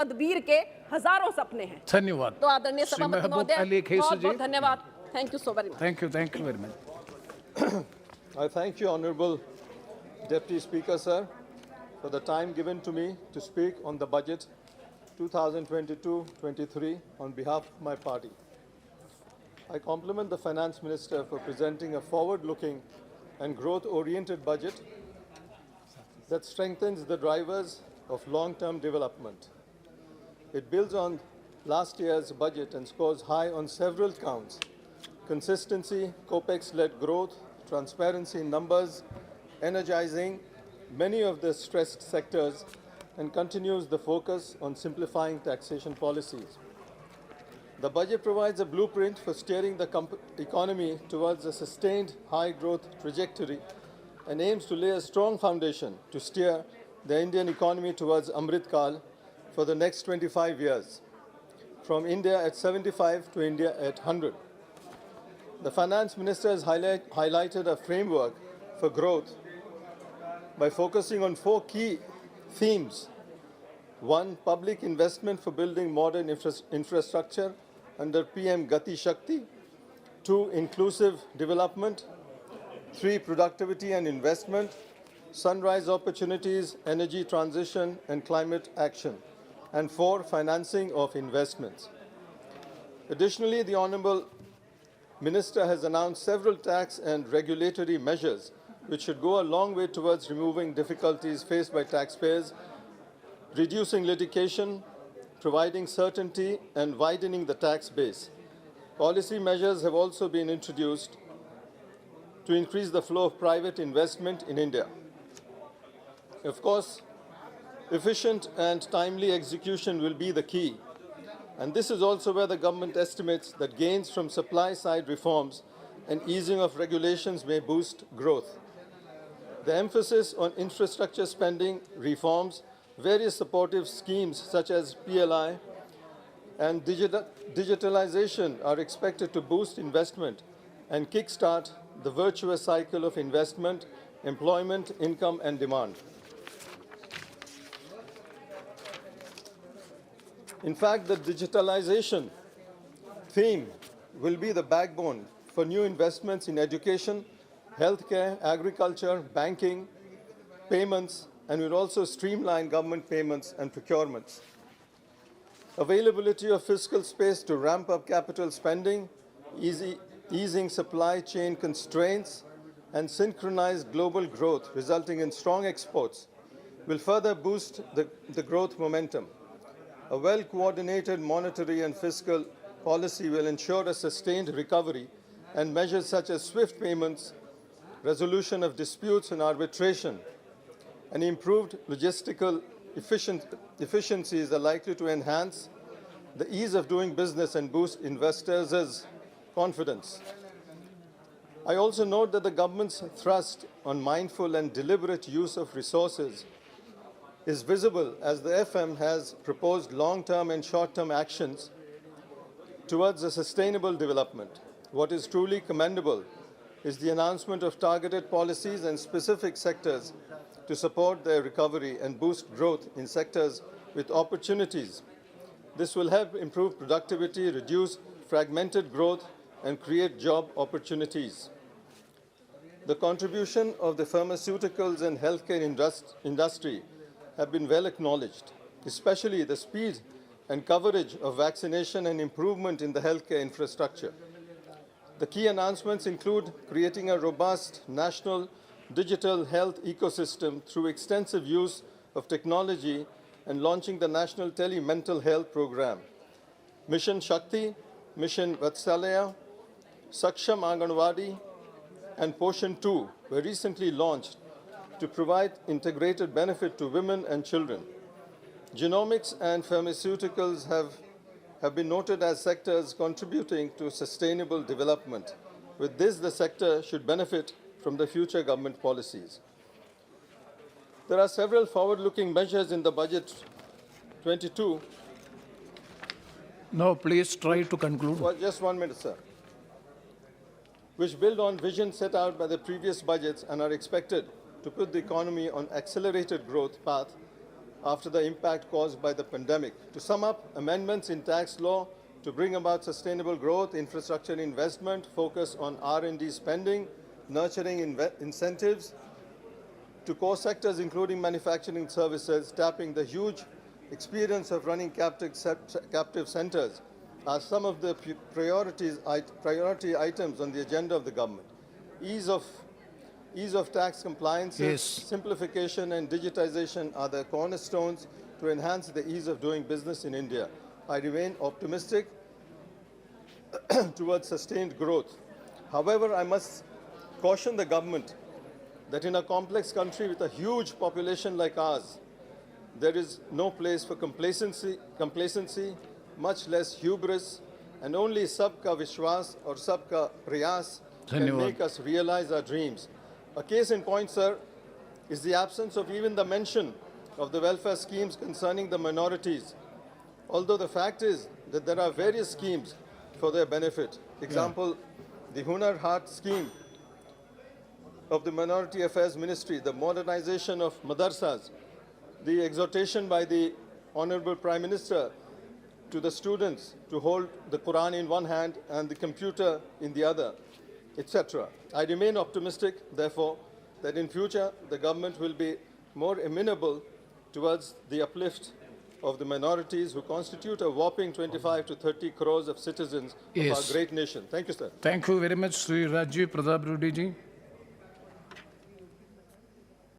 तदबीर के हजारों सपने हैं। धन्यवाद। तो आदरणीय सभापति महोदय, बहुत बहुत धन्यवाद। Thank you so very much. Thank you very much. I thank you, Honorable Deputy Speaker, sir, for the time given to me to speak on the budget 2022-23 on behalf of my party. I compliment the Finance Minister for presenting a forward-looking and growth-oriented budget that strengthens the drivers of long-term development. It builds on last year's budget and scores high on several counts: consistency, COPEX-led growth, transparency in numbers, energizing many of the stressed sectors, and continues the focus on simplifying taxation policies. The budget provides a blueprint for steering the economy towards a sustained high-growth trajectory and aims to lay a strong foundation to steer the Indian economy towards Amrit Kal for the next 25 years, from India at 75 to India at 100. The Finance Minister has highlighted a framework for growth by focusing on 4 key themes. 1. Public investment for building modern infrastructure under PM Gati Shakti. 2. Inclusive development. 3. Productivity and investment. Sunrise opportunities, energy transition, and climate action. And 4. Financing of investments. Additionally, the Honourable Minister has announced several tax and regulatory measures which should go a long way towards removing difficulties faced by taxpayers, reducing litigation, providing certainty, and widening the tax base. Policy measures have also been introduced to increase the flow of private investment in India. Of course, efficient and timely execution will be the key. And this is also where the government estimates that gains from supply-side reforms and easing of regulations may boost growth. The emphasis on infrastructure spending reforms, various supportive schemes such as PLI and digitalization are expected to boost investment and kickstart the virtuous cycle of investment, employment, income, and demand. In fact, the digitalization theme will be the backbone for new investments in education, healthcare, agriculture, banking, payments, and will also streamline government payments and procurements. Availability of fiscal space to ramp up capital spending, easing supply chain constraints, and synchronized global growth resulting in strong exports will further boost the growth momentum. A well-coordinated monetary and fiscal policy will ensure a sustained recovery, and measures such as swift payments, resolution of disputes and arbitration, and improved logistical efficiencies are likely to enhance the ease of doing business and boost investors' confidence. I also note that the government's thrust on mindful and deliberate use of resources is visible as the FM has proposed long-term and short-term actions towards a sustainable development. What is truly commendable is the announcement of targeted policies and specific sectors to support their recovery and boost growth in sectors with opportunities. This will help improve productivity, reduce fragmented growth, and create job opportunities. The contribution of the pharmaceuticals and healthcare industry have been well acknowledged, especially the speed and coverage of vaccination and improvement in the healthcare infrastructure. The key announcements include creating a robust national digital health ecosystem through extensive use of technology and launching the National Tele-Mental Health Program. Mission Shakti, Mission Vatsalaya, Saksham Anganwadi, and Poshan 2 were recently launched to provide integrated benefit to women and children. Genomics and pharmaceuticals have been noted as sectors contributing to sustainable development. With this, the sector should benefit from the future government policies. There are several forward-looking measures in the budget 22. No, please try to conclude. Well, just 1 minute, sir. Which build on vision set out by the previous budgets and are expected to put the economy on accelerated growth path after the impact caused by the pandemic. To sum up, amendments in tax law to bring about sustainable growth, infrastructure investment, focus on R&D spending, nurturing incentives to core sectors including manufacturing services, tapping the huge experience of running captive centers are some of the priority items on the agenda of the government. Ease of tax compliance, Yes. simplification and digitization are the cornerstones to enhance the ease of doing business in India. I remain optimistic towards sustained growth. However, I must caution the government that in a complex country with a huge population like ours, there is no place for complacency, much less hubris, and only sabka vishwas or sabka prayas can Dhanyawad. make us realize our dreams. A case in point, sir, is the absence of even the mention of the welfare schemes concerning the minorities, although the fact is that there are various schemes for their benefit. Example, the Hunar Haat scheme of the Minority Affairs Ministry, the modernization of madrasas, the exhortation by the Honorable Prime Minister to the students to hold the Quran in one hand and the computer in the other, etc. I remain optimistic, therefore, that in future the government will be more amenable towards the uplift of the minorities who constitute a whopping 25 to 30 crores of citizens of Yes. our great nation. Thank you, sir. Thank you very much, Sri Rajiv Pratap Rudy ji.